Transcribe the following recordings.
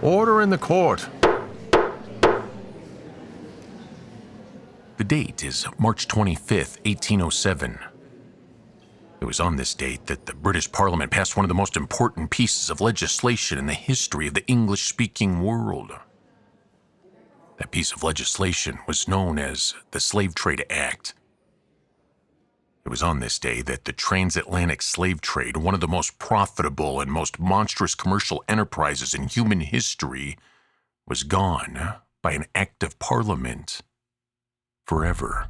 Order in the court. The date is March 25th, 1807. It was on this date that the British Parliament passed one of the most important pieces of legislation in the history of the English-speaking world. That piece of legislation was known as the Slave Trade Act. It was on this day that the transatlantic slave trade, one of the most profitable and most monstrous commercial enterprises in human history, was gone by an act of Parliament forever.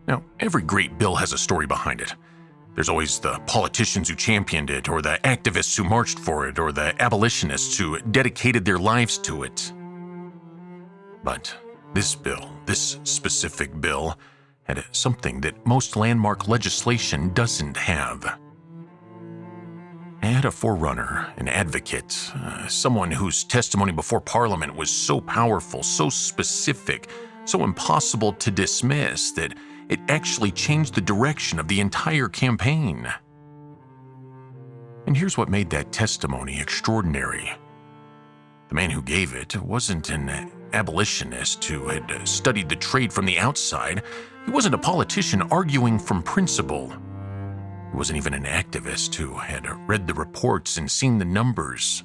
Now, every great bill has a story behind it. There's always the politicians who championed it, or the activists who marched for it, or the abolitionists who dedicated their lives to it. But this bill, this specific bill, had something that most landmark legislation doesn't have. It had a forerunner, an advocate, someone whose testimony before Parliament was so powerful, so specific, so impossible to dismiss that it actually changed the direction of the entire campaign. And here's what made that testimony extraordinary. The man who gave it wasn't an abolitionist who had studied the trade from the outside. He wasn't a politician arguing from principle. He wasn't even an activist who had read the reports and seen the numbers.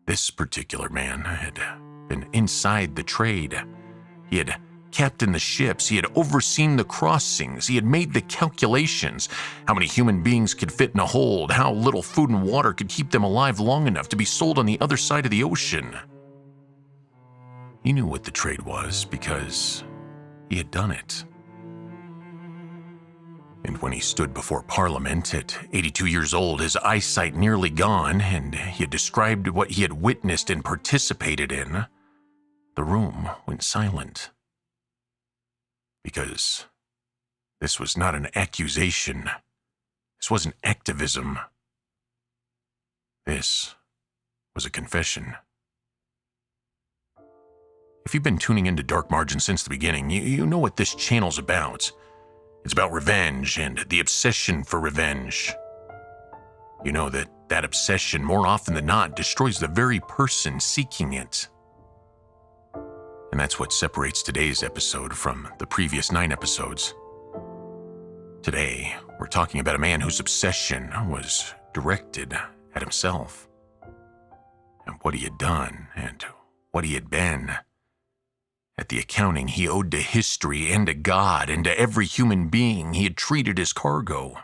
This particular man had been inside the trade. He had captained the ships, he had overseen the crossings, he had made the calculations, how many human beings could fit in a hold, how little food and water could keep them alive long enough to be sold on the other side of the ocean. He knew what the trade was because he had done it. And when he stood before Parliament at 82 years old, his eyesight nearly gone, and he had described what he had witnessed and participated in, the room went silent. Because this was not an accusation. This wasn't activism. This was a confession. If you've been tuning into Dark Margin since the beginning, you know what this channel's about. It's about revenge and the obsession for revenge. You know that that obsession, more often than not, destroys the very person seeking it. And that's what separates today's episode from the previous 9 episodes. Today, we're talking about a man whose obsession was directed at himself, and what he had done and what he had been, at the accounting he owed to history and to God and to every human being he had treated as cargo.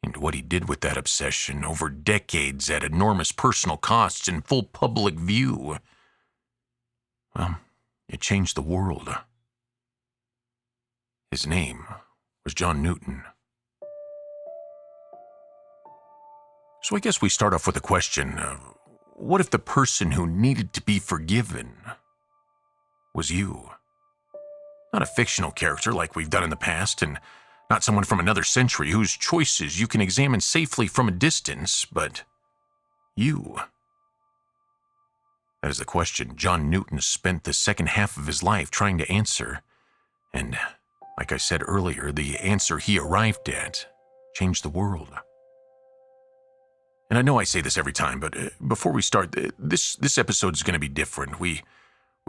And what he did with that obsession over decades at enormous personal costs in full public view. Well, it changed the world. His name was John Newton. So I guess we start off with a question of, what if the person who needed to be forgiven was you? Not a fictional character like we've done in the past, and not someone from another century whose choices you can examine safely from a distance, but you. That is the question John Newton spent the second half of his life trying to answer. And, like I said earlier, the answer he arrived at changed the world. And I know I say this every time, but before we start, this episode is going to be different. We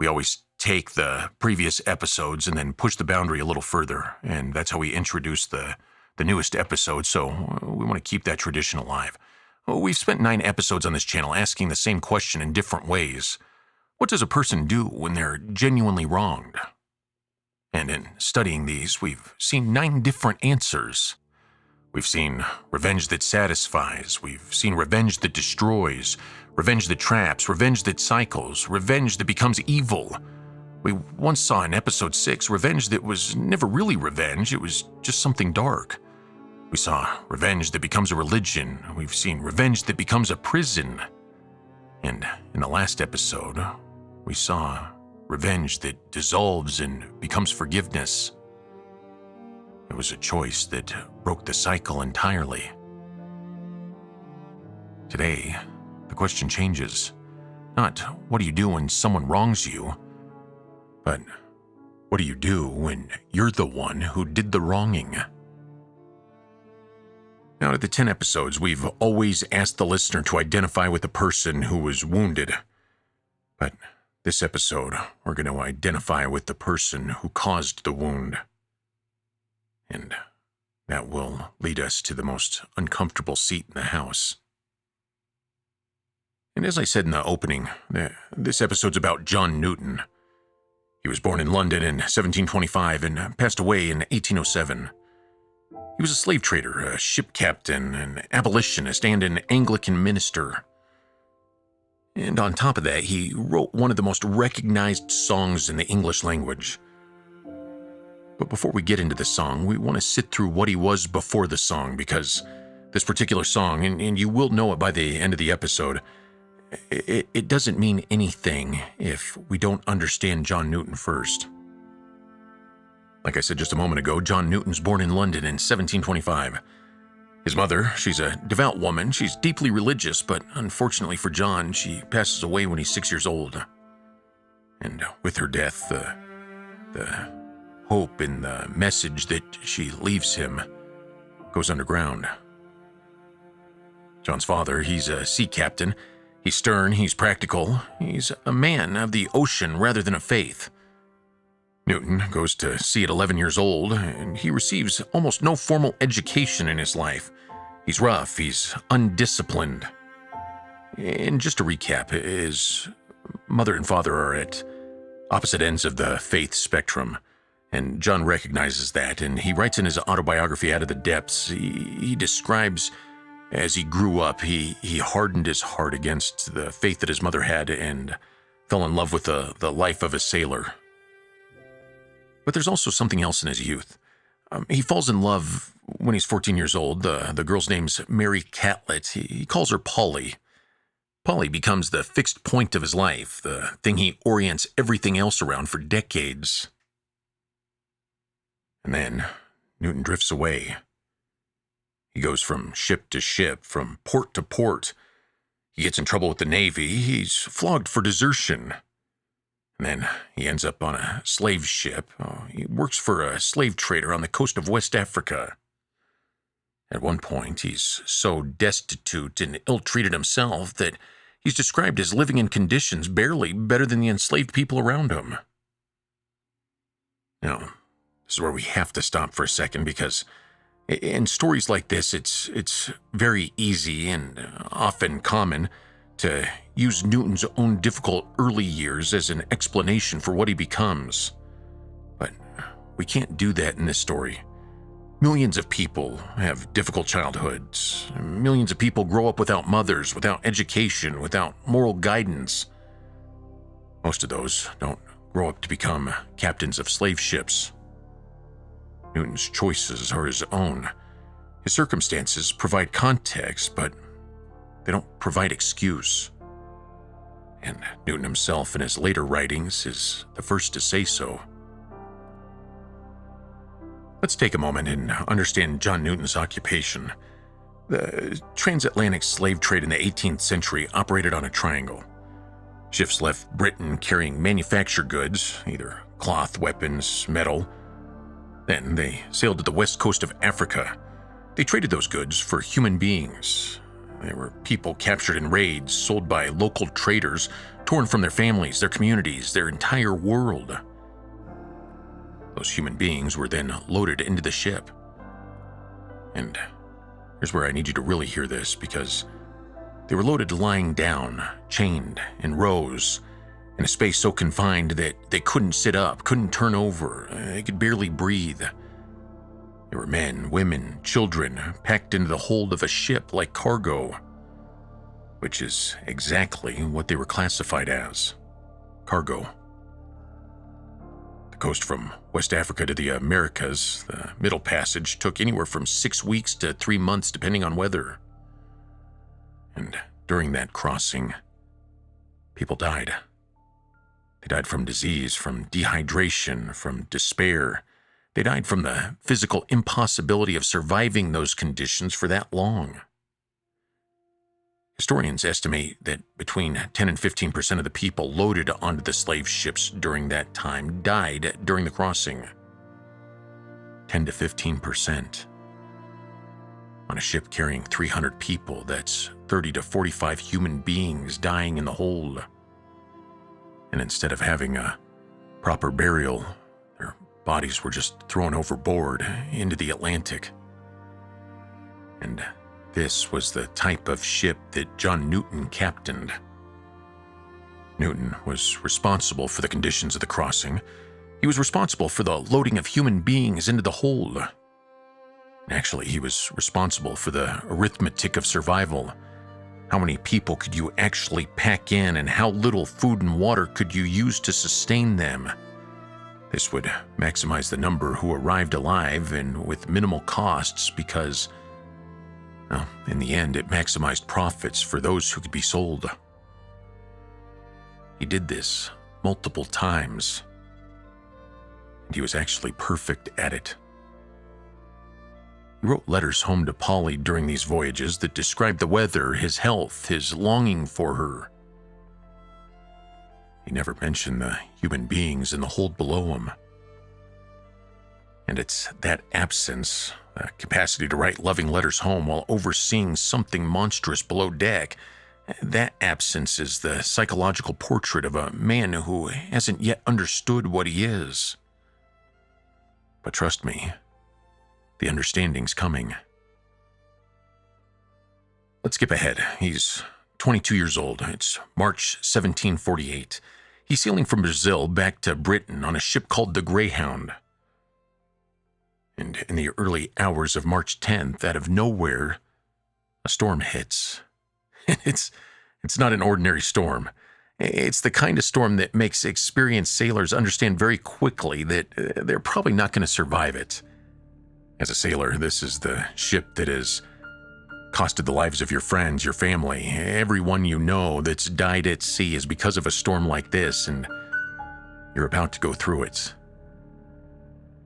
always take the previous episodes and then push the boundary a little further, and that's how we introduce the newest episode, so we want to keep that tradition alive. We've spent 9 episodes on this channel asking the same question in different ways. What does a person do when they're genuinely wronged? And in studying these, we've seen 9 different answers. We've seen revenge that satisfies, we've seen revenge that destroys, revenge that traps, revenge that cycles, revenge that becomes evil. We once saw in episode 6 revenge that was never really revenge, it was just something dark. We saw revenge that becomes a religion. We've seen revenge that becomes a prison. And in the last episode, we saw revenge that dissolves and becomes forgiveness. It was a choice that broke the cycle entirely. Today, the question changes. Not what do you do when someone wrongs you, but what do you do when you're the one who did the wronging? Out of the 10 episodes, we've always asked the listener to identify with the person who was wounded. But this episode, we're going to identify with the person who caused the wound. And that will lead us to the most uncomfortable seat in the house. And as I said in the opening, this episode's about John Newton. He was born in London in 1725 and passed away in 1807. He was a slave trader, a ship captain, an abolitionist, and an Anglican minister. And on top of that, he wrote one of the most recognized songs in the English language. But before we get into the song, we want to sit through what he was before the song, because this particular song, and you will know it by the end of the episode, it doesn't mean anything if we don't understand John Newton first. Like I said just a moment ago, John Newton's born in London in 1725. His mother, she's a devout woman. She's deeply religious, but unfortunately for John, she passes away when he's 6 years old. And with her death, the hope in the message that she leaves him goes underground. John's father, he's a sea captain. He's stern, he's practical. He's a man of the ocean rather than of faith. Newton goes to sea at 11 years old, and he receives almost no formal education in his life. He's rough, he's undisciplined. And just to recap, his mother and father are at opposite ends of the faith spectrum, and John recognizes that, and he writes in his autobiography, Out of the Depths, he describes as he grew up, he hardened his heart against the faith that his mother had and fell in love with the life of a sailor. But there's also something else in his youth. He falls in love when he's 14 years old. The girl's name's Mary Catlett. He calls her Polly. Polly becomes the fixed point of his life, the thing he orients everything else around for decades. And then Newton drifts away. He goes from ship to ship, from port to port. He gets in trouble with the Navy. He's flogged for desertion. And then he ends up on a slave ship. He works for a slave trader on the coast of West Africa. At one point, he's so destitute and ill-treated himself that he's described as living in conditions barely better than the enslaved people around him. Now, this is where we have to stop for a second, because in stories like this, it's very easy and often common to use Newton's own difficult early years as an explanation for what he becomes. But we can't do that in this story. Millions of people have difficult childhoods. Millions of people grow up without mothers, without education, without moral guidance. Most of those don't grow up to become captains of slave ships. Newton's choices are his own. His circumstances provide context, but they don't provide excuse. And Newton himself, in his later writings, is the first to say so. Let's take a moment and understand John Newton's occupation. The transatlantic slave trade in the 18th century operated on a triangle. Ships left Britain carrying manufactured goods, either cloth, weapons, metal. Then they sailed to the west coast of Africa. They traded those goods for human beings. There were people captured in raids, sold by local traders, torn from their families, their communities, their entire world. Those human beings were then loaded into the ship. And here's where I need you to really hear this, because they were loaded lying down, chained in rows, in a space so confined that they couldn't sit up, couldn't turn over, they could barely breathe. There were men, women, children packed into the hold of a ship like cargo, which is exactly what they were classified as, cargo. The coast from West Africa to the Americas, the Middle Passage, took anywhere from 6 weeks to 3 months depending on weather. And during that crossing, people died. They died from disease, from dehydration, from despair. They died from the physical impossibility of surviving those conditions for that long. Historians estimate that between 10 and 15% of the people loaded onto the slave ships during that time died during the crossing. 10 to 15%. On a ship carrying 300 people, that's 30 to 45 human beings dying in the hold. And instead of having a proper burial, their bodies were just thrown overboard into the Atlantic. And this was the type of ship that John Newton captained. Newton was responsible for the conditions of the crossing. He was responsible for the loading of human beings into the hold. Actually, he was responsible for the arithmetic of survival. How many people could you actually pack in, and how little food and water could you use to sustain them? This would maximize the number who arrived alive and with minimal costs because, well, in the end, it maximized profits for those who could be sold. He did this multiple times, and he was actually perfect at it. He wrote letters home to Polly during these voyages that described the weather, his health, his longing for her. He never mentioned the human beings in the hold below him. And it's that absence, the capacity to write loving letters home while overseeing something monstrous below deck, that absence is the psychological portrait of a man who hasn't yet understood what he is. But trust me, the understanding's coming. Let's skip ahead. He's 22 years old. It's March 1748. He's sailing from Brazil back to Britain on a ship called the Greyhound. And in the early hours of March 10th, out of nowhere, a storm hits. It's not an ordinary storm. It's the kind of storm that makes experienced sailors understand very quickly that they're probably not going to survive it. As a sailor, this is the ship that has costed the lives of your friends, your family, everyone you know that's died at sea is because of a storm like this, and you're about to go through it.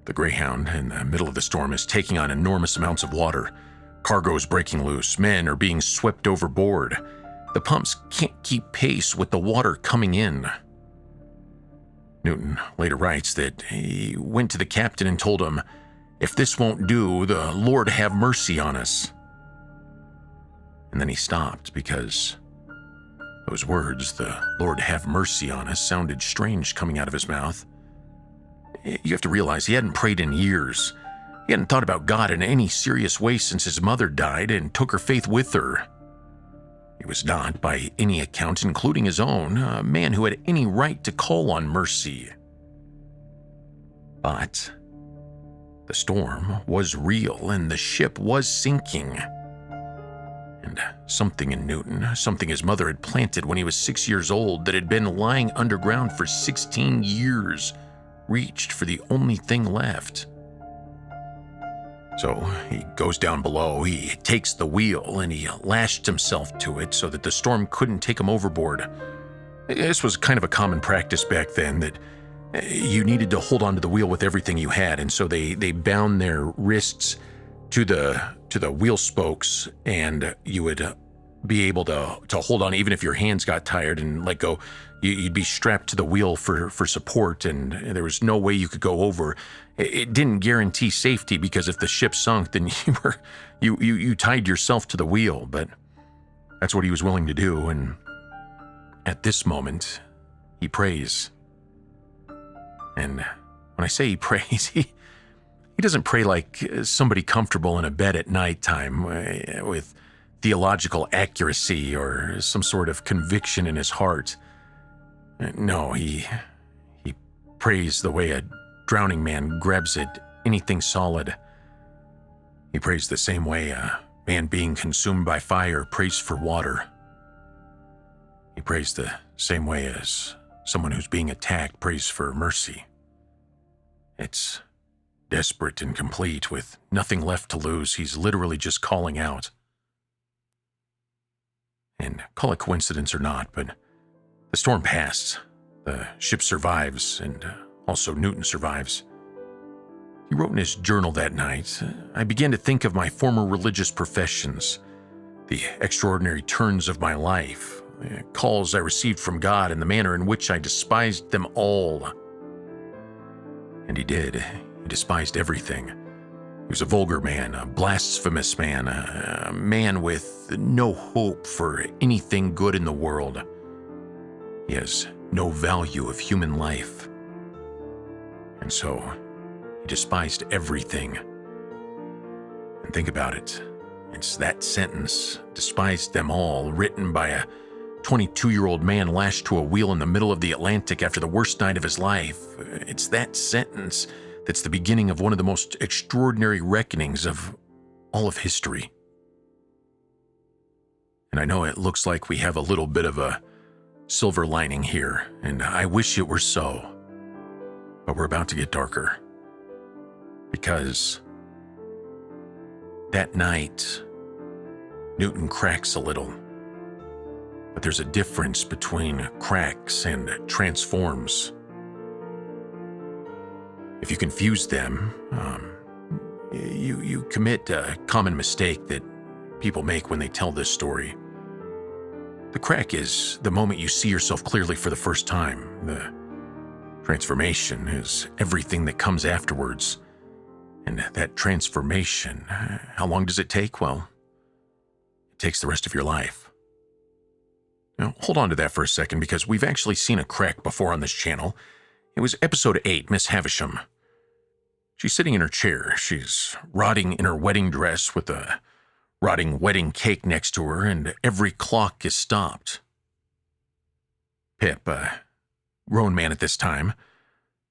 The Greyhound, in the middle of the storm, is taking on enormous amounts of water. Cargo's breaking loose. Men are being swept overboard. The pumps can't keep pace with the water coming in. Newton later writes that he went to the captain and told him, "If this won't do, the Lord have mercy on us." And then he stopped because those words, "the Lord have mercy on us," sounded strange coming out of his mouth. You have to realize he hadn't prayed in years. He hadn't thought about God in any serious way since his mother died and took her faith with her. He was not, by any account, including his own, a man who had any right to call on mercy. But the storm was real and the ship was sinking. And something in Newton, something his mother had planted when he was 6 years old that had been lying underground for 16 years, reached for the only thing left. So he goes down below, he takes the wheel, and he lashed himself to it so that the storm couldn't take him overboard. This was kind of a common practice back then, that you needed to hold onto the wheel with everything you had, and so they bound their wrists to the wheel spokes, and you would be able to hold on even if your hands got tired and let go. You'd be strapped to the wheel for support, and there was no way you could go over. It didn't guarantee safety because if the ship sunk, then you tied yourself to the wheel. But that's what he was willing to do, and at this moment, he prays. And when I say he prays, he doesn't pray like somebody comfortable in a bed at nighttime with theological accuracy or some sort of conviction in his heart. No, he prays the way a drowning man grabs at anything solid. He prays the same way a man being consumed by fire prays for water. He prays the same way as someone who's being attacked prays for mercy. It's desperate and complete, with nothing left to lose. He's literally just calling out. And call it coincidence or not, but the storm passed. The ship survives, and also Newton survives. He wrote in his journal that night, "I began to think of my former religious professions, the extraordinary turns of my life, calls I received from God, and the manner in which I despised them all." And he did. He despised everything. He was a vulgar man, a blasphemous man, a man with no hope for anything good in the world. He has no value of human life. And so, he despised everything. And think about it. It's that sentence, despised them all, written by a 22-year-old man lashed to a wheel in the middle of the Atlantic after the worst night of his life. It's that sentence that's the beginning of one of the most extraordinary reckonings of all of history. And I know it looks like we have a little bit of a silver lining here, and I wish it were so. But we're about to get darker. Because that night, Newton cracks a little. But there's a difference between cracks and transforms. If you confuse them, you commit a common mistake that people make when they tell this story. The crack is the moment you see yourself clearly for the first time. The transformation is everything that comes afterwards. And that transformation, how long does it take? Well, it takes the rest of your life. Now, hold on to that for a second, because we've actually seen a crack before on this channel. It was episode 8, Miss Havisham. She's sitting in her chair. She's rotting in her wedding dress with a rotting wedding cake next to her, and every clock is stopped. Pip, a grown man at this time,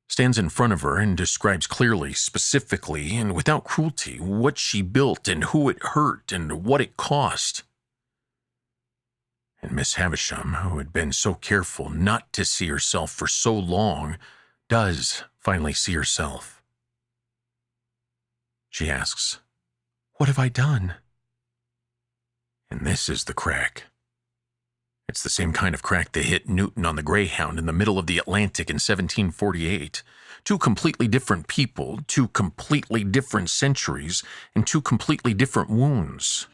stands in front of her and describes clearly, specifically, and without cruelty, what she built and who it hurt and what it cost. And Miss Havisham, who had been so careful not to see herself for so long, does finally see herself. She asks, "What have I done?" And this is the crack. It's the same kind of crack that hit Newton on the Greyhound in the middle of the Atlantic in 1748. Two completely different people, two completely different centuries, and two completely different wounds.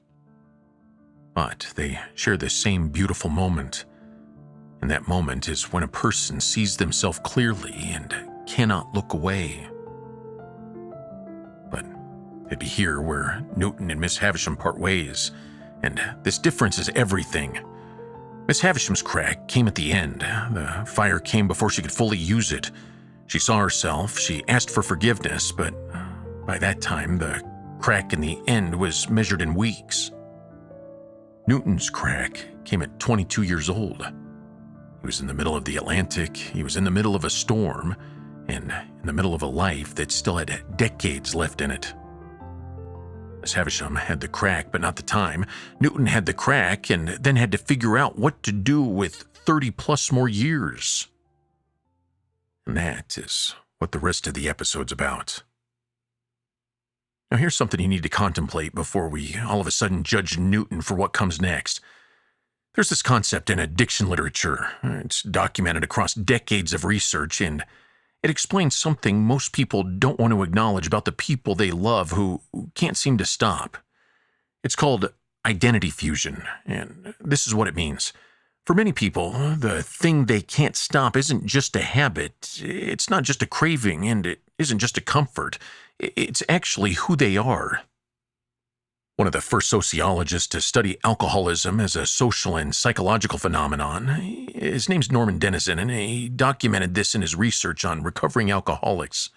But they share the same beautiful moment. And that moment is when a person sees themselves clearly and cannot look away. But it'd be here where Newton and Miss Havisham part ways. And this difference is everything. Miss Havisham's crack came at the end. The fire came before she could fully use it. She saw herself, she asked for forgiveness, but by that time, the crack in the end was measured in weeks. Newton's crack came at 22 years old. He was in the middle of the Atlantic, he was in the middle of a storm, and in the middle of a life that still had decades left in it. Miss Havisham had the crack, but not the time. Newton had the crack and then had to figure out what to do with 30-plus more years. And that is what the rest of the episode's about. Now here's something you need to contemplate before we all of a sudden judge Newton for what comes next. There's this concept in addiction literature. It's documented across decades of research, and it explains something most people don't want to acknowledge about the people they love who can't seem to stop. It's called identity fusion, and this is what it means. For many people, the thing they can't stop isn't just a habit, it's not just a craving, and it isn't just a comfort. It's actually who they are. One of the first sociologists to study alcoholism as a social and psychological phenomenon, his name's Norman Denizen, and he documented this in his research on recovering alcoholics.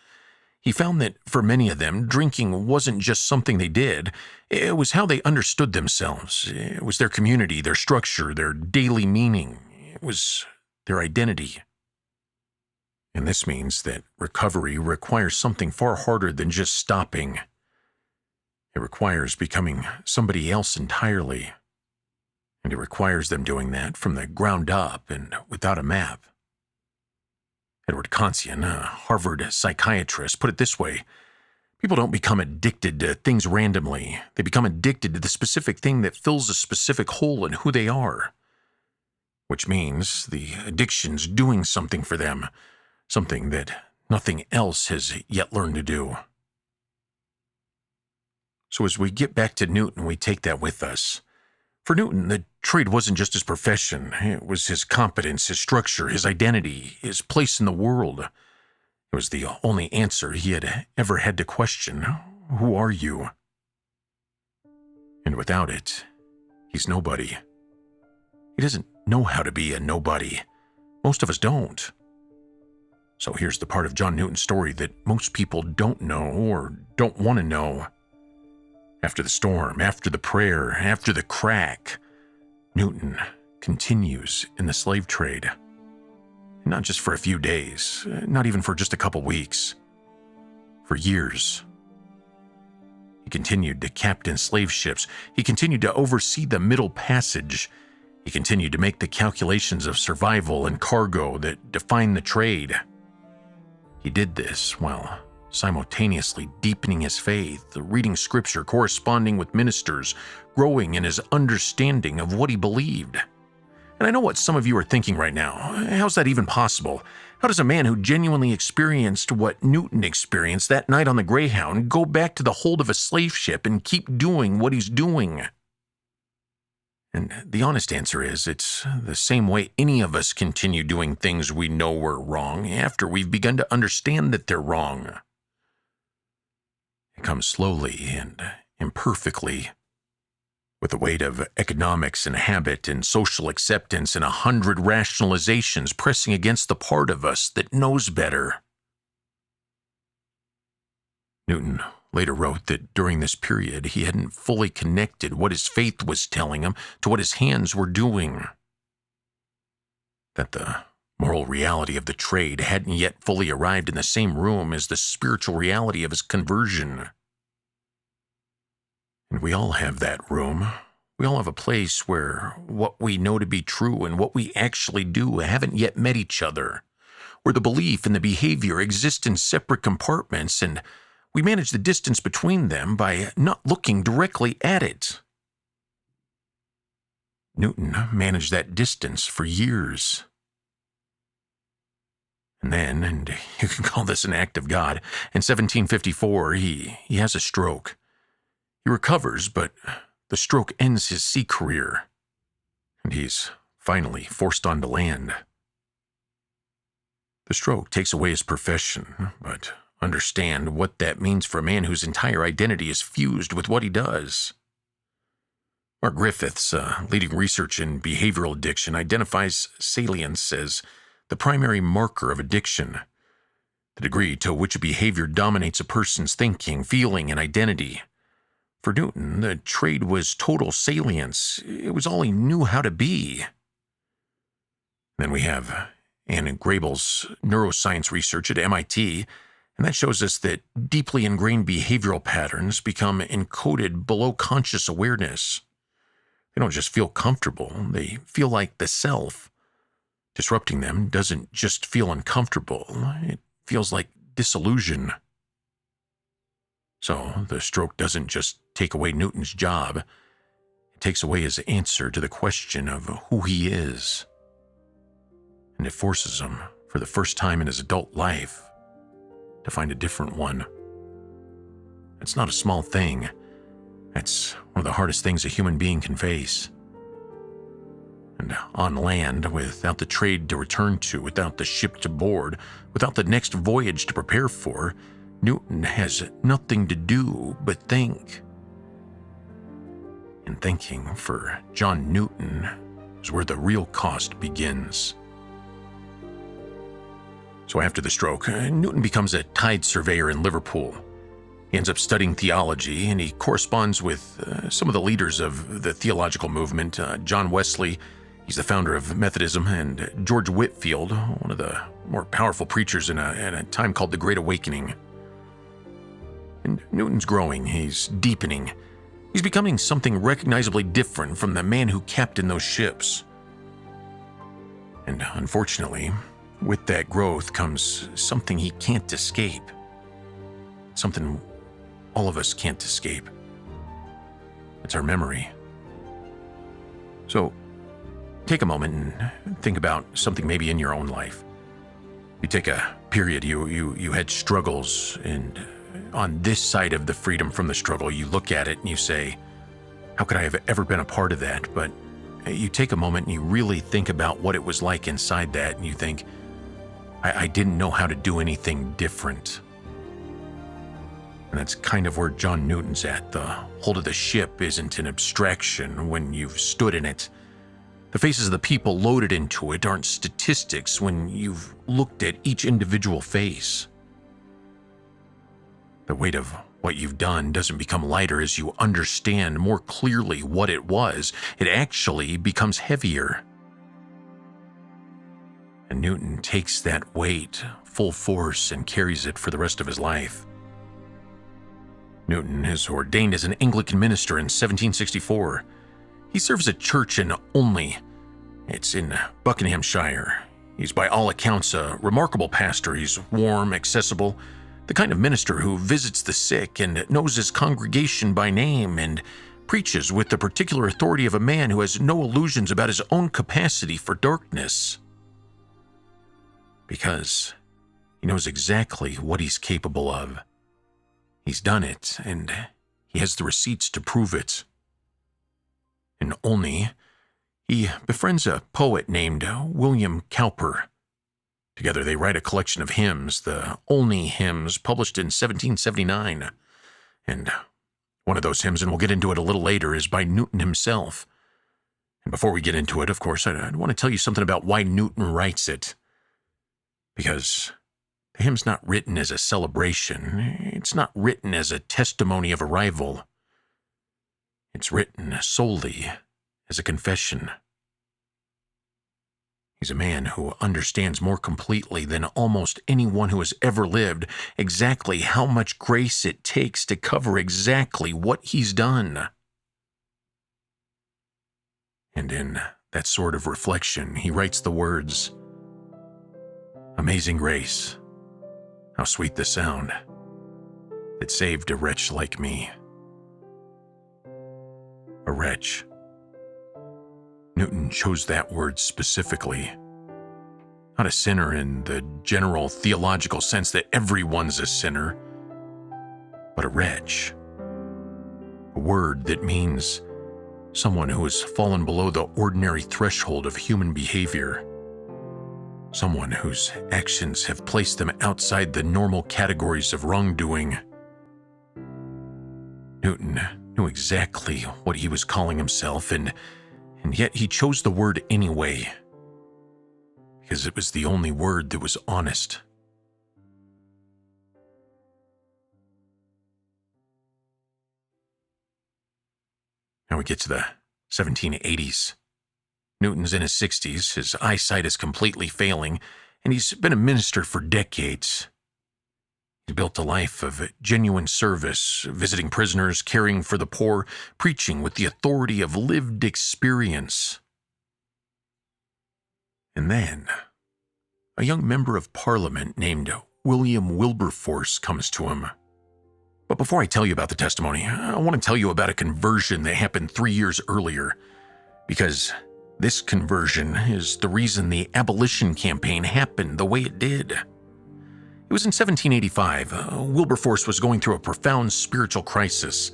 He found that for many of them, drinking wasn't just something they did, it was how they understood themselves. It was their community, their structure, their daily meaning. It was their identity. And this means that recovery requires something far harder than just stopping. It requires becoming somebody else entirely. And it requires them doing that from the ground up and without a map. Edward Kansian, a Harvard psychiatrist, put it this way: people don't become addicted to things randomly. They become addicted to the specific thing that fills a specific hole in who they are. Which means the addiction's doing something for them, something that nothing else has yet learned to do. So as we get back to Newton, we take that with us. For Newton, the trade wasn't just his profession. It was his competence, his structure, his identity, his place in the world. It was the only answer he had ever had to question. Who are you? And without it, he's nobody. He doesn't know how to be a nobody. Most of us don't. So here's the part of John Newton's story that most people don't know or don't want to know. After the storm, after the prayer, after the crack, Newton continues in the slave trade. Not just for a few days, not even for just a couple weeks. For years. He continued to captain slave ships. He continued to oversee the Middle Passage. He continued to make the calculations of survival and cargo that define the trade. He did this while simultaneously deepening his faith, reading scripture, corresponding with ministers, growing in his understanding of what he believed. And I know what some of you are thinking right now. How's that even possible? How does a man who genuinely experienced what Newton experienced that night on the Greyhound go back to the hold of a slave ship and keep doing what he's doing? And the honest answer is, it's the same way any of us continue doing things we know were wrong after we've begun to understand that they're wrong. It comes slowly and imperfectly, with the weight of economics and habit and social acceptance and 100 rationalizations pressing against the part of us that knows better. Newton later wrote that during this period he hadn't fully connected what his faith was telling him to what his hands were doing. That the moral reality of the trade hadn't yet fully arrived in the same room as the spiritual reality of his conversion. And we all have that room. We all have a place where what we know to be true and what we actually do haven't yet met each other, where the belief and the behavior exist in separate compartments, and we manage the distance between them by not looking directly at it. Newton managed that distance for years. And then, and you can call this an act of God, in 1754 he has a stroke. He recovers, but the stroke ends his sea career, and he's finally forced onto land. The stroke takes away his profession, but understand what that means for a man whose entire identity is fused with what he does. Mark Griffith's leading research in behavioral addiction identifies salience as the primary marker of addiction, the degree to which a behavior dominates a person's thinking, feeling, and identity. For Newton, the trade was total salience. It was all he knew how to be. Then we have Anne Grable's neuroscience research at MIT, and that shows us that deeply ingrained behavioral patterns become encoded below conscious awareness. They don't just feel comfortable, they feel like the self. Disrupting them doesn't just feel uncomfortable, it feels like disillusion. So the stroke doesn't just take away Newton's job, it takes away his answer to the question of who he is. And it forces him, for the first time in his adult life, to find a different one. It's not a small thing. It's one of the hardest things a human being can face. And on land, without the trade to return to, without the ship to board, without the next voyage to prepare for, Newton has nothing to do but think. And thinking, for John Newton, is where the real cost begins. So after the stroke, Newton becomes a tide surveyor in Liverpool. He ends up studying theology, and he corresponds with some of the leaders of the theological movement. John Wesley, he's the founder of Methodism, and George Whitefield, one of the more powerful preachers in a time called the Great Awakening. And Newton's growing, he's deepening. He's becoming something recognizably different from the man who captained those ships. And unfortunately, with that growth comes something he can't escape. Something all of us can't escape. It's our memory. So, take a moment and think about something maybe in your own life. You take a period, you had struggles, and on this side of the freedom from the struggle, you look at it and you say, how could I have ever been a part of that? But you take a moment and you really think about what it was like inside that, and you think, I didn't know how to do anything different. And that's kind of where John Newton's at. The hold of the ship isn't an abstraction when you've stood in it. The faces of the people loaded into it aren't statistics when you've looked at each individual face. The weight of what you've done doesn't become lighter as you understand more clearly what it was. It actually becomes heavier. And Newton takes that weight full force and carries it for the rest of his life. Newton is ordained as an Anglican minister in 1764. He serves a church in Olney. It's in Buckinghamshire. He's by all accounts a remarkable pastor. He's warm, accessible, the kind of minister who visits the sick and knows his congregation by name and preaches with the particular authority of a man who has no illusions about his own capacity for darkness. Because he knows exactly what he's capable of. He's done it, and he has the receipts to prove it. In Olney, he befriends a poet named William Cowper. Together they write a collection of hymns, the Olney Hymns, published in 1779. And one of those hymns, and we'll get into it a little later, is by Newton himself. And before we get into it, of course, I want to tell you something about why Newton writes it. Because the hymn's not written as a celebration. It's not written as a testimony of arrival. It's written solely as a confession. He's a man who understands more completely than almost anyone who has ever lived exactly how much grace it takes to cover exactly what he's done. And in that sort of reflection, he writes the words, "Amazing grace, how sweet the sound that saved a wretch like me." A wretch. Newton chose that word specifically. Not a sinner in the general theological sense that everyone's a sinner, but a wretch. A word that means someone who has fallen below the ordinary threshold of human behavior. Someone whose actions have placed them outside the normal categories of wrongdoing. Newton knew exactly what he was calling himself, and yet he chose the word anyway, because it was the only word that was honest. Now we get to the 1780s. Newton's in his 60s, his eyesight is completely failing, and he's been a minister for decades. He built a life of genuine service, visiting prisoners, caring for the poor, preaching with the authority of lived experience. And then, a young member of Parliament named William Wilberforce comes to him. But before I tell you about the testimony, I want to tell you about a conversion that happened 3 years earlier, because this conversion is the reason the abolition campaign happened the way it did. It was in 1785. Wilberforce was going through a profound spiritual crisis.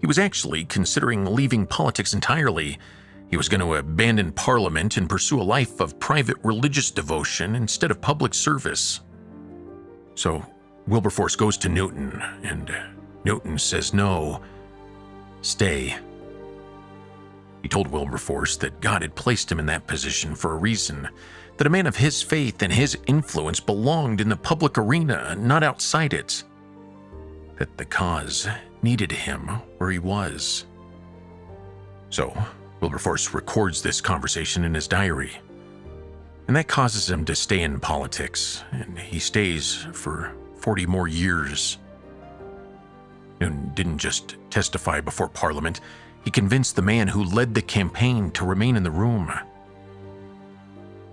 He was actually considering leaving politics entirely. He was going to abandon Parliament and pursue a life of private religious devotion instead of public service. So Wilberforce goes to Newton, and Newton says, "No, stay." He told Wilberforce that God had placed him in that position for a reason, that a man of his faith and his influence belonged in the public arena, not outside it, that the cause needed him where he was. So Wilberforce records this conversation in his diary, and that causes him to stay in politics, and he stays for 40 more years. Newton didn't just testify before Parliament, he convinced the man who led the campaign to remain in the room.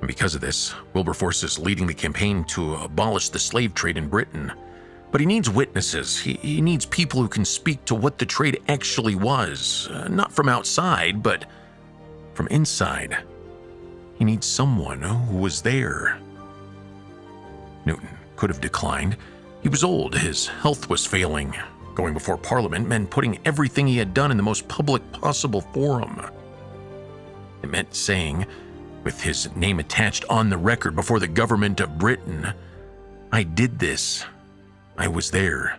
And because of this, Wilberforce is leading the campaign to abolish the slave trade in Britain. But he needs witnesses. He needs people who can speak to what the trade actually was, not from outside, but from inside. He needs someone who was there. Newton could have declined. He was old, his health was failing. Going before Parliament meant putting everything he had done in the most public possible forum. It meant saying, with his name attached on the record before the government of Britain, "I did this. I was there."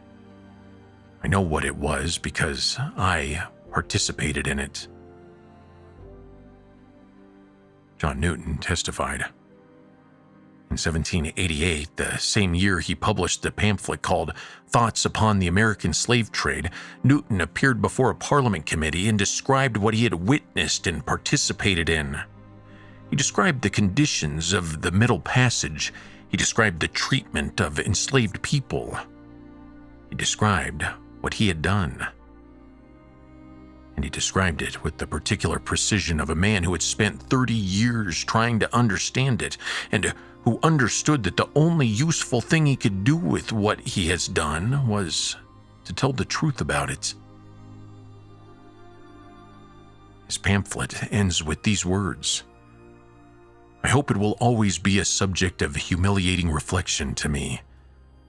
I know what it was because I participated in it. John Newton testified. In 1788, the same year he published the pamphlet called Thoughts Upon the American Slave Trade, Newton appeared before a Parliament committee and described what he had witnessed and participated in. He described the conditions of the Middle Passage. He described the treatment of enslaved people. He described what he had done. And he described it with the particular precision of a man who had spent 30 years trying to understand it, and who understood that the only useful thing he could do with what he has done was to tell the truth about it. His pamphlet ends with these words: I hope it will always be a subject of humiliating reflection to me,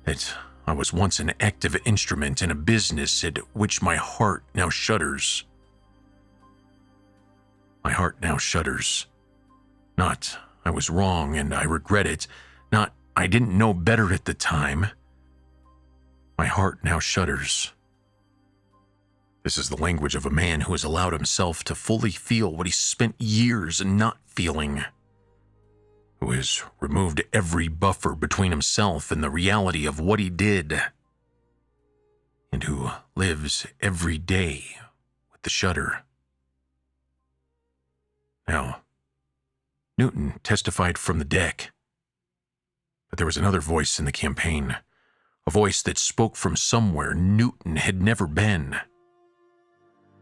that I was once an active instrument in a business at which my heart now shudders. My heart now shudders. Not, I was wrong and I regret it. Not, I didn't know better at the time. My heart now shudders. This is the language of a man who has allowed himself to fully feel what he spent years not feeling, who has removed every buffer between himself and the reality of what he did, and who lives every day with the shudder. Now, Newton testified from the deck, but there was another voice in the campaign, a voice that spoke from somewhere Newton had never been,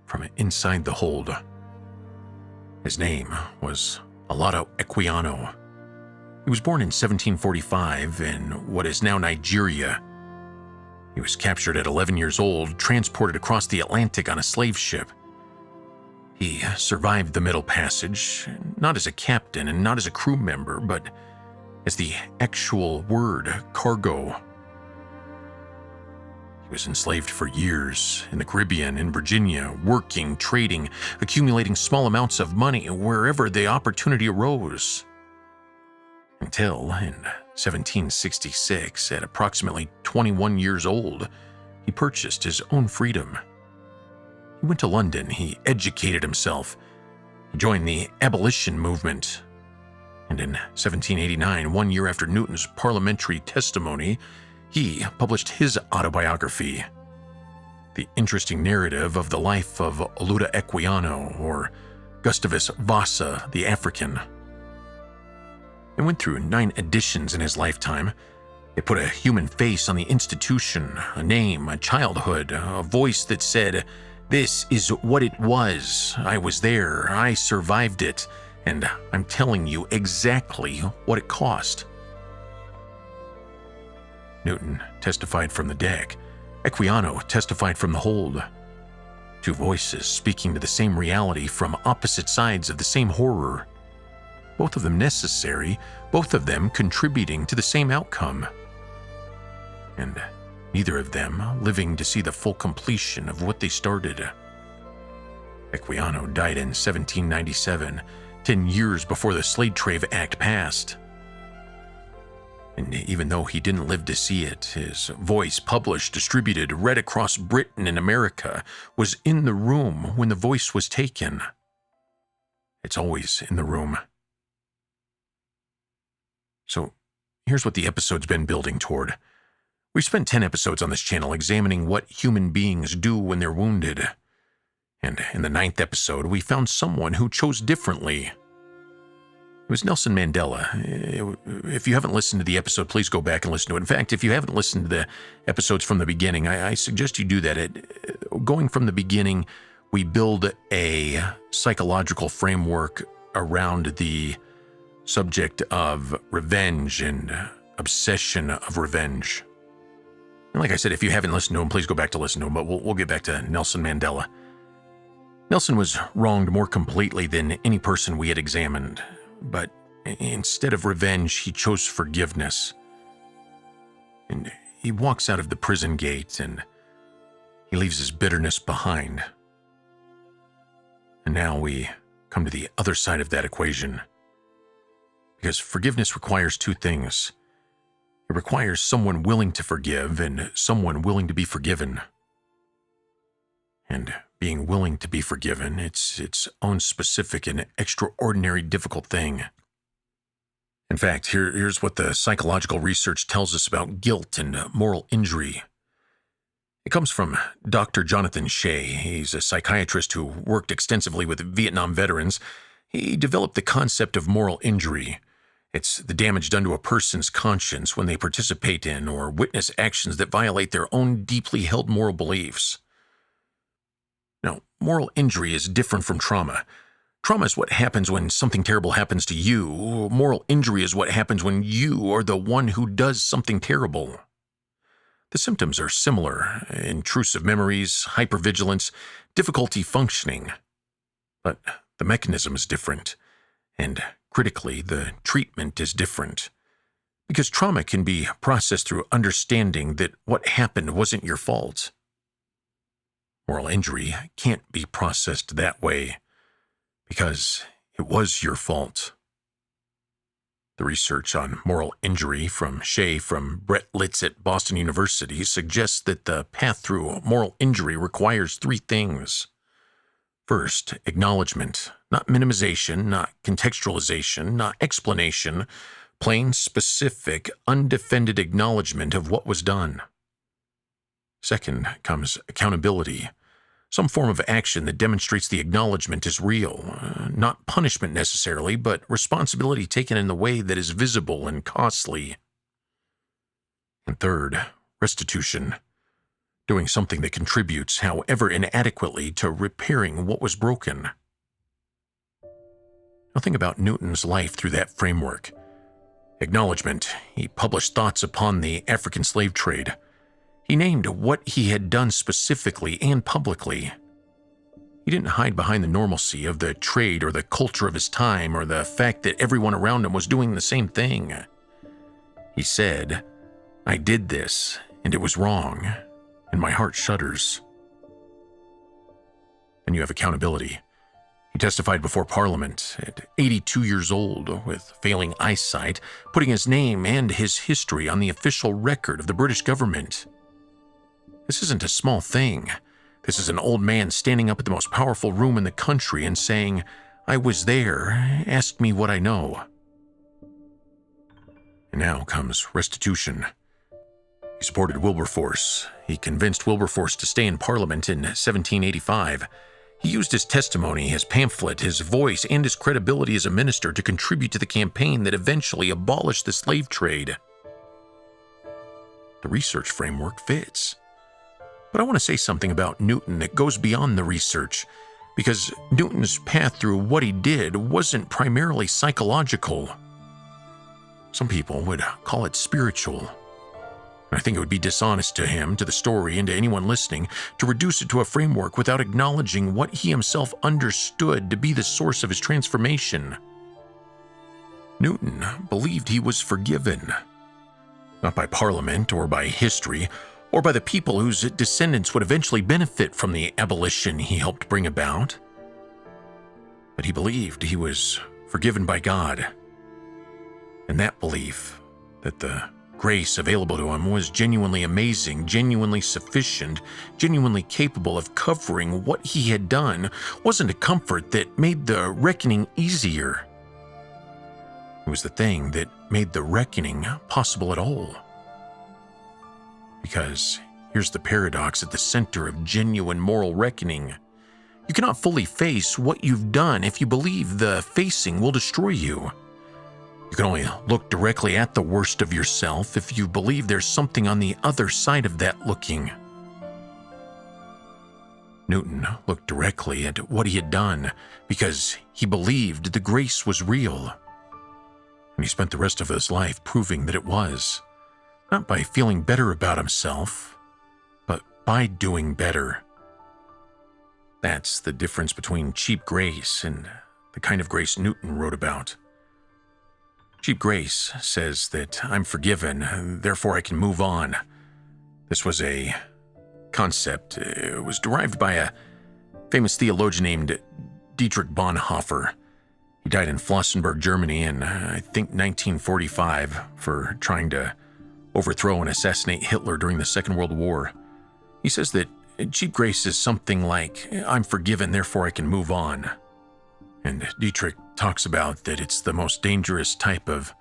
from inside the hold. His name was Olaudah Equiano. He was born in 1745 in what is now Nigeria. He was captured at 11 years old, transported across the Atlantic on a slave ship. He survived the Middle Passage, not as a captain and not as a crew member, but as the actual word cargo. He was enslaved for years in the Caribbean, in Virginia, working, trading, accumulating small amounts of money wherever the opportunity arose. Until, in 1766, at approximately 21 years old, he purchased his own freedom. He went to London, he educated himself, he joined the abolition movement, and in 1789, 1 year after Newton's parliamentary testimony, he published his autobiography, The Interesting Narrative of the Life of Olaudah Equiano, or Gustavus Vasa the African. It went through 9 editions in his lifetime. It put a human face on the institution, a name, a childhood, a voice that said, "This is what it was. I was there. I survived it. And I'm telling you exactly what it cost." Newton testified from the deck. Equiano testified from the hold. 2 voices speaking to the same reality from opposite sides of the same horror. Both of them necessary, both of them contributing to the same outcome. And neither of them living to see the full completion of what they started. Equiano died in 1797, 10 years before the Slave Trade Act passed. And even though he didn't live to see it, his voice, published, distributed, read across Britain and America, was in the room when the voice was taken. It's always in the room. So, here's what the episode's been building toward. We've spent 10 episodes on this channel examining what human beings do when they're wounded. And in the 9th episode, we found someone who chose differently. It was Nelson Mandela. If you haven't listened to the episode, please go back and listen to it. In fact, if you haven't listened to the episodes from the beginning, I suggest you do that. Going from the beginning, we build a psychological framework around the subject of revenge and obsession of revenge. And like I said, if you haven't listened to him, please go back to listen to him, but we'll get back to Nelson Mandela. Nelson was wronged more completely than any person we had examined, but instead of revenge, he chose forgiveness. And he walks out of the prison gate and he leaves his bitterness behind. And now we come to the other side of that equation. Because forgiveness requires 2 things. It requires someone willing to forgive and someone willing to be forgiven. And being willing to be forgiven, it's its own specific and extraordinary difficult thing. In fact, here's what the psychological research tells us about guilt and moral injury. It comes from Dr. Jonathan Shea. He's a psychiatrist who worked extensively with Vietnam veterans. He developed the concept of moral injury. It's the damage done to a person's conscience when they participate in or witness actions that violate their own deeply held moral beliefs. Now, moral injury is different from trauma. Trauma is what happens when something terrible happens to you. Moral injury is what happens when you are the one who does something terrible. The symptoms are similar: intrusive memories, hypervigilance, difficulty functioning. But the mechanism is different, and critically, the treatment is different. Because trauma can be processed through understanding that what happened wasn't your fault. Moral injury can't be processed that way, because it was your fault. The research on moral injury from Shea from Brett Litz at Boston University suggests that the path through moral injury requires three things. First, acknowledgement, not minimization, not contextualization, not explanation, plain, specific, undefended acknowledgement of what was done. Second comes accountability, some form of action that demonstrates the acknowledgement is real, not punishment necessarily, but responsibility taken in the way that is visible and costly. And third, restitution, doing something that contributes, however inadequately, to repairing what was broken. Now think about Newton's life through that framework. Acknowledgement, he published thoughts upon the African slave trade. He named what he had done specifically and publicly. He didn't hide behind the normalcy of the trade or the culture of his time or the fact that everyone around him was doing the same thing. He said, "I did this, and it was wrong, and my heart shudders." Then you have accountability. He testified before Parliament at 82 years old with failing eyesight, putting his name and his history on the official record of the British government. This isn't a small thing. This is an old man standing up at the most powerful room in the country and saying, "I was there, ask me what I know." And now comes restitution. He supported Wilberforce. He convinced Wilberforce to stay in Parliament in 1785. He used his testimony, his pamphlet, his voice, and his credibility as a minister to contribute to the campaign that eventually abolished the slave trade. The research framework fits. But I want to say something about Newton that goes beyond the research, because Newton's path through what he did wasn't primarily psychological. Some people would call it spiritual. And I think it would be dishonest to him, to the story, and to anyone listening to reduce it to a framework without acknowledging what he himself understood to be the source of his transformation. Newton believed he was forgiven, not by Parliament or by history, or by the people whose descendants would eventually benefit from the abolition he helped bring about. But he believed he was forgiven by God. And that belief, that the grace available to him was genuinely amazing, genuinely sufficient, genuinely capable of covering what he had done, wasn't a comfort that made the reckoning easier. It was the thing that made the reckoning possible at all. Because here's the paradox at the center of genuine moral reckoning. You cannot fully face what you've done if you believe the facing will destroy you. You can only look directly at the worst of yourself if you believe there's something on the other side of that looking. Newton looked directly at what he had done because he believed the grace was real. And he spent the rest of his life proving that it was. Not by feeling better about himself, but by doing better. That's the difference between cheap grace and the kind of grace Newton wrote about. Cheap grace says that I'm forgiven, therefore I can move on. This was a concept. It was derived by a famous theologian named Dietrich Bonhoeffer. He died in Flossenburg, Germany in, I think, 1945 for trying to overthrow and assassinate Hitler during the Second World War. He says that Cheap grace is something like, I'm forgiven, therefore I can move on. And Dietrich talks about that it's the most dangerous type of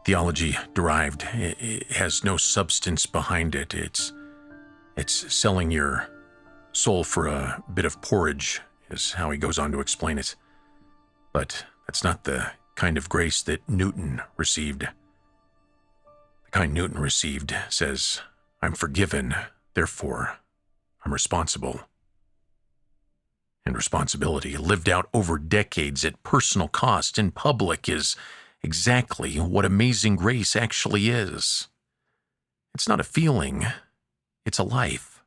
theology derived. It has no substance behind it. It's selling your soul for a bit of porridge, is how he goes on to explain it. But that's not the kind of grace that Newton received. The kind Newton received says, I'm forgiven, therefore I'm responsible. And responsibility, lived out over decades at personal cost in public, is exactly what amazing grace actually is. It's not a feeling, it's a life.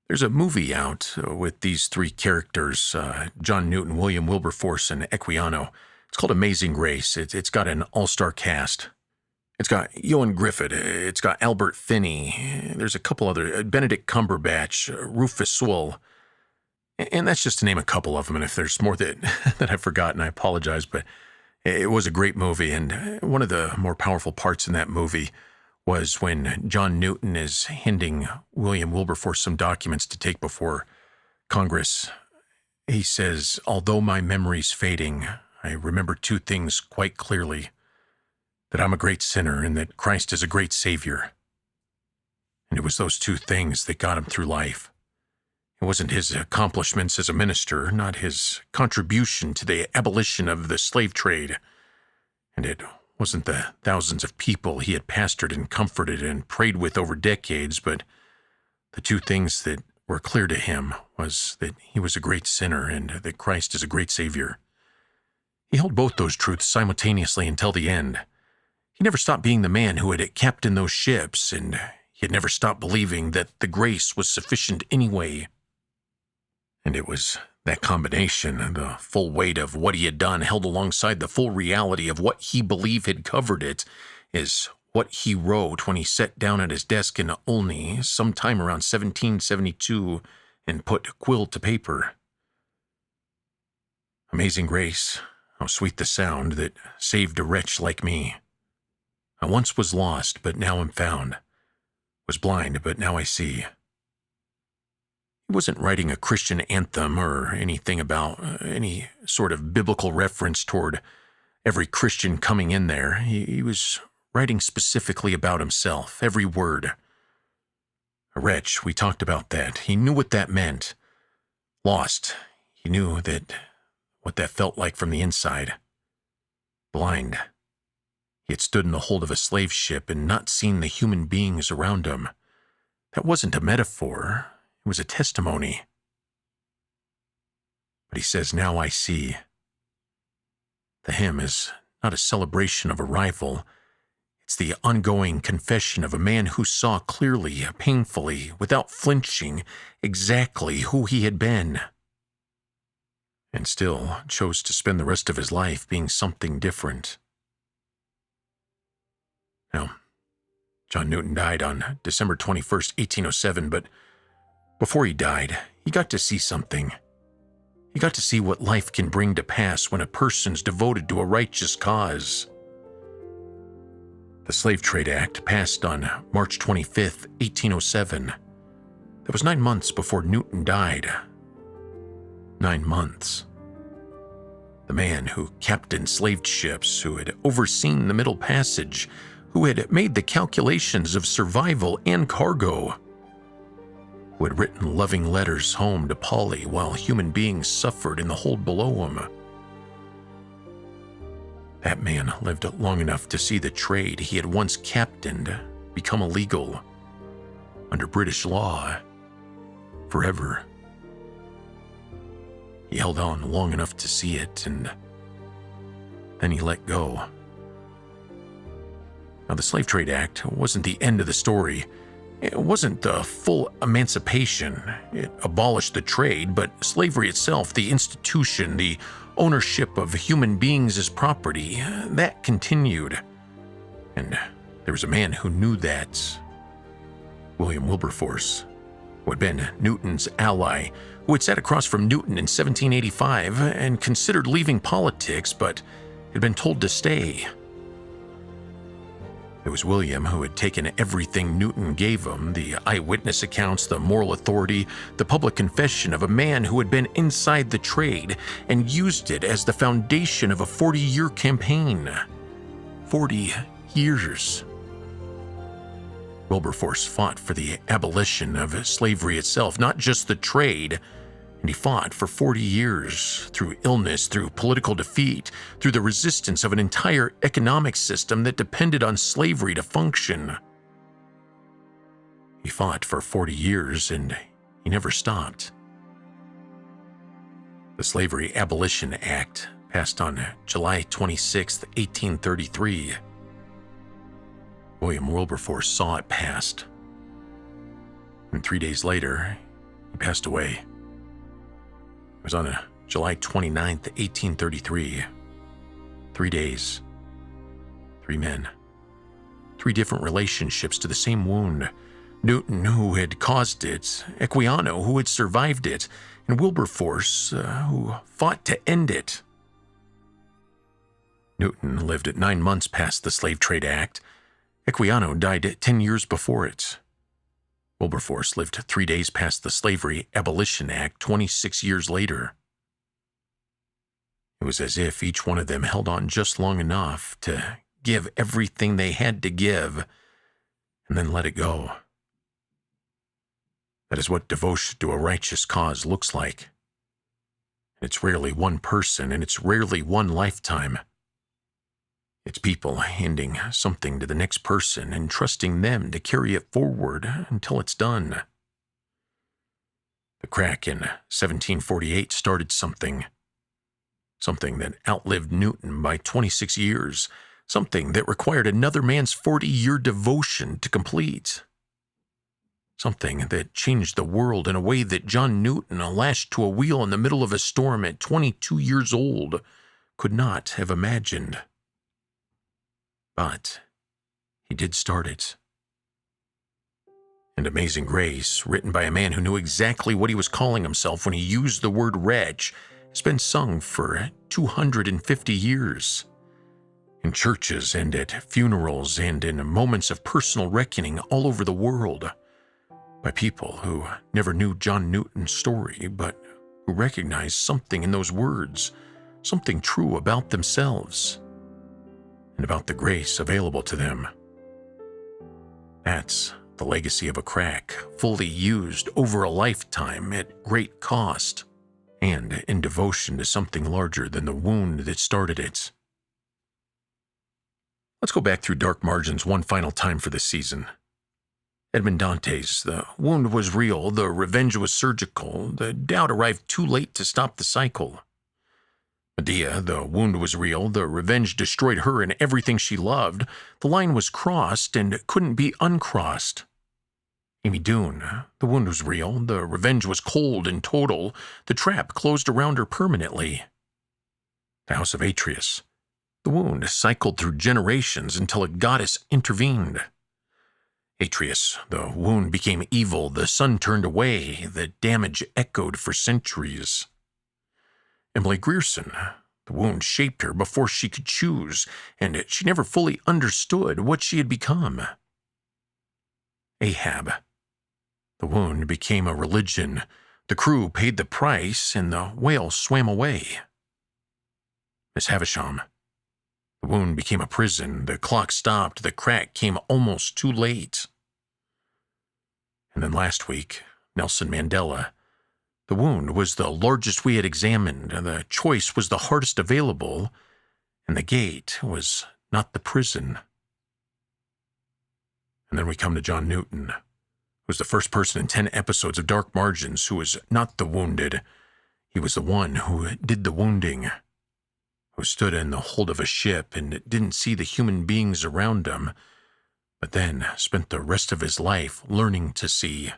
There's a movie out with these three characters, John Newton, William Wilberforce, and Equiano. It's called Amazing Grace. It's got an all-star cast. It's got Ewan Griffith. It's got Albert Finney. There's a couple other, Benedict Cumberbatch, Rufus Sewell. And that's just to name a couple of them. And if there's more that I've forgotten, I apologize. But it was a great movie. And one of the more powerful parts in that movie was when John Newton is handing William Wilberforce some documents to take before Congress. He says, although my memory's fading, I remember two things quite clearly, that I'm a great sinner and that Christ is a great Savior. And it was those two things that got him through life. It wasn't his accomplishments as a minister, not his contribution to the abolition of the slave trade. And it wasn't the thousands of people he had pastored and comforted and prayed with over decades, but the two things that were clear to him was that he was a great sinner and that Christ is a great Savior. He held both those truths simultaneously until the end. He never stopped being the man who had captained those ships, and he had never stopped believing that the grace was sufficient anyway. And it was that combination, the full weight of what he had done held alongside the full reality of what he believed had covered it, is what he wrote when he sat down at his desk in Olney sometime around 1772 and put quill to paper. Amazing grace, how sweet the sound that saved a wretch like me. I once was lost, but now am found. Was blind, but now I see. He wasn't writing a Christian anthem or anything about any sort of biblical reference toward every Christian coming in there. He was writing specifically about himself, every word. A wretch, we talked about that. He knew what that meant. Lost, he knew what that felt like from the inside. Blind, he had stood in the hold of a slave ship and not seen the human beings around him. That wasn't a metaphor. It was a testimony. But he says, now I see. The hymn is not a celebration of arrival. It's the ongoing confession of a man who saw clearly, painfully, without flinching, exactly who he had been. And still chose to spend the rest of his life being something different. Now, John Newton died on December 21st, 1807, but before he died, he got to see something. He got to see what life can bring to pass when a person's devoted to a righteous cause. The Slave Trade Act passed on March 25th, 1807. That was 9 months before Newton died. 9 months. The man who captained slave ships, who had overseen the Middle Passage, who had made the calculations of survival and cargo, who had written loving letters home to Polly while human beings suffered in the hold below him. That man lived long enough to see the trade he had once captained become illegal under British law forever. He held on long enough to see it, and then he let go. Now, the Slave Trade Act wasn't the end of the story. It wasn't the full emancipation. It abolished the trade, but slavery itself, the institution, the ownership of human beings as property, that continued. And there was a man who knew that. William Wilberforce, who had been Newton's ally, who had sat across from Newton in 1785 and considered leaving politics, but had been told to stay. It was William who had taken everything Newton gave him, the eyewitness accounts, the moral authority, the public confession of a man who had been inside the trade, and used it as the foundation of a 40-year campaign. 40 years. Wilberforce fought for the abolition of slavery itself, not just the trade. And he fought for 40 years, through illness, through political defeat, through the resistance of an entire economic system that depended on slavery to function. He fought for 40 years, and he never stopped. The Slavery Abolition Act passed on July 26, 1833. William Wilberforce saw it passed. And 3 days later, he passed away. It was on July 29th, 1833. 3 days. 3 men. 3 different relationships to the same wound. Newton, who had caused it, Equiano, who had survived it, and Wilberforce, who fought to end it. Newton lived at 9 months past the Slave Trade Act. Equiano died 10 years before it. Wilberforce lived 3 days past the Slavery Abolition Act 26 years later. It was as if each one of them held on just long enough to give everything they had to give and then let it go. That is what devotion to a righteous cause looks like. It's rarely one person, and it's rarely one lifetime. It's people handing something to the next person and trusting them to carry it forward until it's done. The crack in 1748 started something that outlived Newton by 26 years, something that required another man's 40-year devotion to complete. Something that changed the world in a way that John Newton, lashed to a wheel in the middle of a storm at 22 years old, could not have imagined. But he did start it. And Amazing Grace, written by a man who knew exactly what he was calling himself when he used the word wretch, has been sung for 250 years. In churches and at funerals and in moments of personal reckoning all over the world, by people who never knew John Newton's story, but who recognized something in those words, something true about themselves, and about the grace available to them. That's the legacy of a crack, fully used over a lifetime at great cost, and in devotion to something larger than the wound that started it. Let's go back through Dark Margins one final time for this season. Edmond Dantes, the wound was real, the revenge was surgical, the doubt arrived too late to stop the cycle. Medea, the wound was real, the revenge destroyed her and everything she loved, the line was crossed and couldn't be uncrossed. Amy Doone, the wound was real, the revenge was cold and total, the trap closed around her permanently. The House of Atreus, the wound cycled through generations until a goddess intervened. Atreus, the wound became evil, the sun turned away, the damage echoed for centuries. Emily Grierson, the wound shaped her before she could choose, and she never fully understood what she had become. Ahab, the wound became a religion, the crew paid the price, and the whale swam away. Miss Havisham, the wound became a prison, the clock stopped, the crack came almost too late. And then last week, Nelson Mandela, the wound was the largest we had examined, the choice was the hardest available, and the gate was not the prison. And then we come to John Newton, who was the first person in 10 episodes of Dark Margins who was not the wounded. He was the one who did the wounding, who stood in the hold of a ship and didn't see the human beings around him, but then spent the rest of his life learning to see.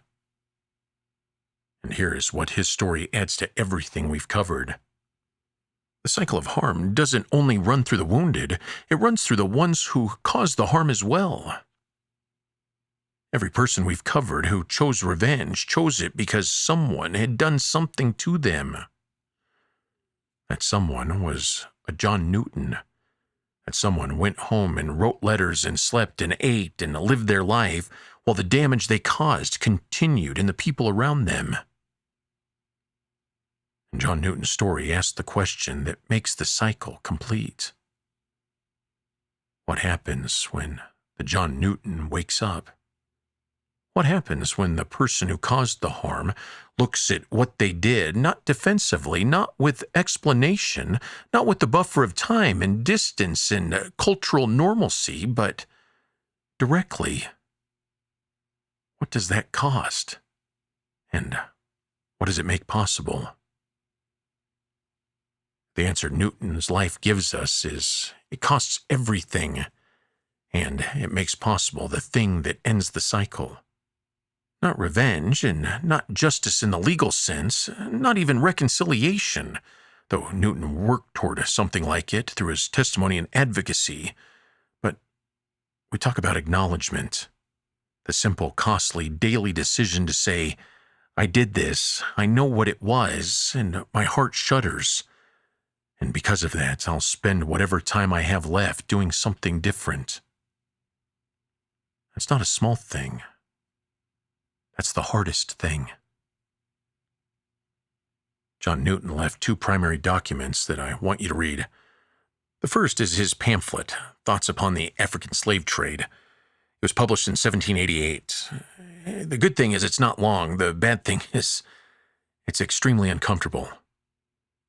And here is what his story adds to everything we've covered. The cycle of harm doesn't only run through the wounded, it runs through the ones who caused the harm as well. Every person we've covered who chose revenge chose it because someone had done something to them. That someone was a John Newton, That someone went home and wrote letters and slept and ate and lived their life while the damage they caused continued in the people around them. And John Newton's story asked the question that makes the cycle complete. What happens when the John Newton wakes up? What happens when the person who caused the harm looks at what they did, not defensively, not with explanation, not with the buffer of time and distance and cultural normalcy, but directly? What does that cost? And what does it make possible? The answer Newton's life gives us is it costs everything, and it makes possible the thing that ends the cycle. Not revenge, and not justice in the legal sense, not even reconciliation, though Newton worked toward something like it through his testimony and advocacy. But we talk about acknowledgement, the simple, costly, daily decision to say, I did this, I know what it was, and my heart shudders. And because of that, I'll spend whatever time I have left doing something different. That's not a small thing. That's the hardest thing. John Newton left two primary documents that I want you to read. The first is his pamphlet, Thoughts Upon the African Slave Trade. It was published in 1788. The good thing is it's not long. The bad thing is it's extremely uncomfortable.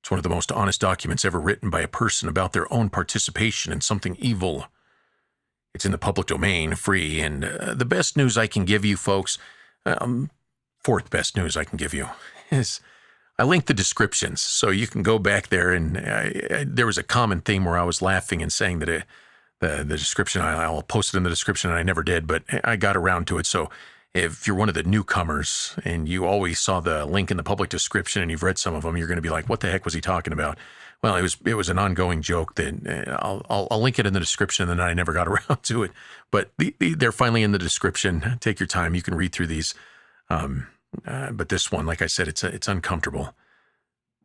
It's one of the most honest documents ever written by a person about their own participation in something evil. It's in the public domain, free, and the best news I can give you, folks, fourth best news I can give you, is I linked the descriptions, so you can go back there, and there was a common theme where I was laughing and saying that the description, I'll post it in the description, and I never did, but I got around to it, so if you're one of the newcomers and you always saw the link in the public description and you've read some of them, you're going to be like, what the heck was he talking about? Well, it was an ongoing joke that I'll link it in the description, and then I never got around to it. But they're finally in the description. Take your time. You can read through these. But this one, like I said, it's uncomfortable.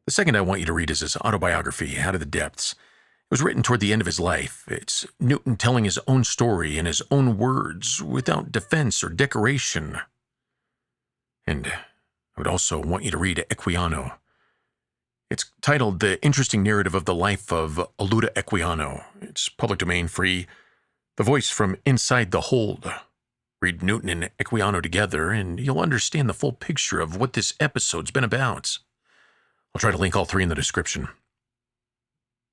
The second I want you to read is his autobiography, Out of the Depths. It was written toward the end of his life. It's Newton telling his own story in his own words, without defense or decoration. And I would also want you to read Equiano. It's titled The Interesting Narrative of the Life of Oluda Equiano. It's public domain free. The voice from inside the hold. Read Newton and Equiano together, and you'll understand the full picture of what this episode's been about. I'll try to link all three in the description.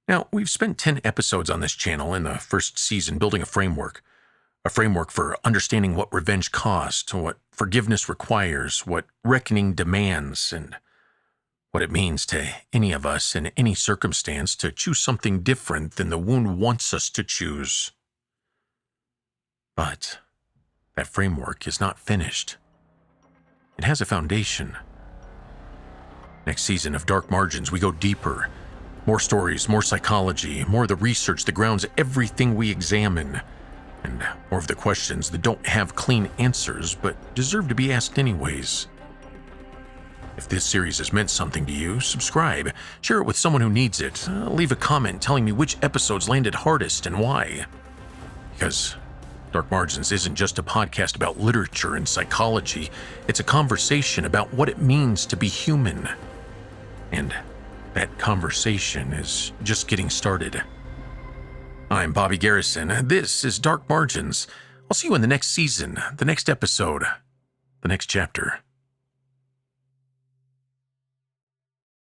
Now, we've spent 10 episodes on this channel in the first season building a framework for understanding what revenge costs, what forgiveness requires, what reckoning demands, and what it means to any of us in any circumstance to choose something different than the wound wants us to choose. But that framework is not finished. It has a foundation. Next season of Dark Margins, we go deeper. More stories, more psychology, more of the research that grounds everything we examine, and more of the questions that don't have clean answers but deserve to be asked anyways. If this series has meant something to you, subscribe, share it with someone who needs it, leave a comment telling me which episodes landed hardest and why. Because Dark Margins isn't just a podcast about literature and psychology, it's a conversation about what it means to be human. And that conversation is just getting started. I'm Bobby Garrison. This is Dark Margins. I'll see you in the next season, the next episode, the next chapter.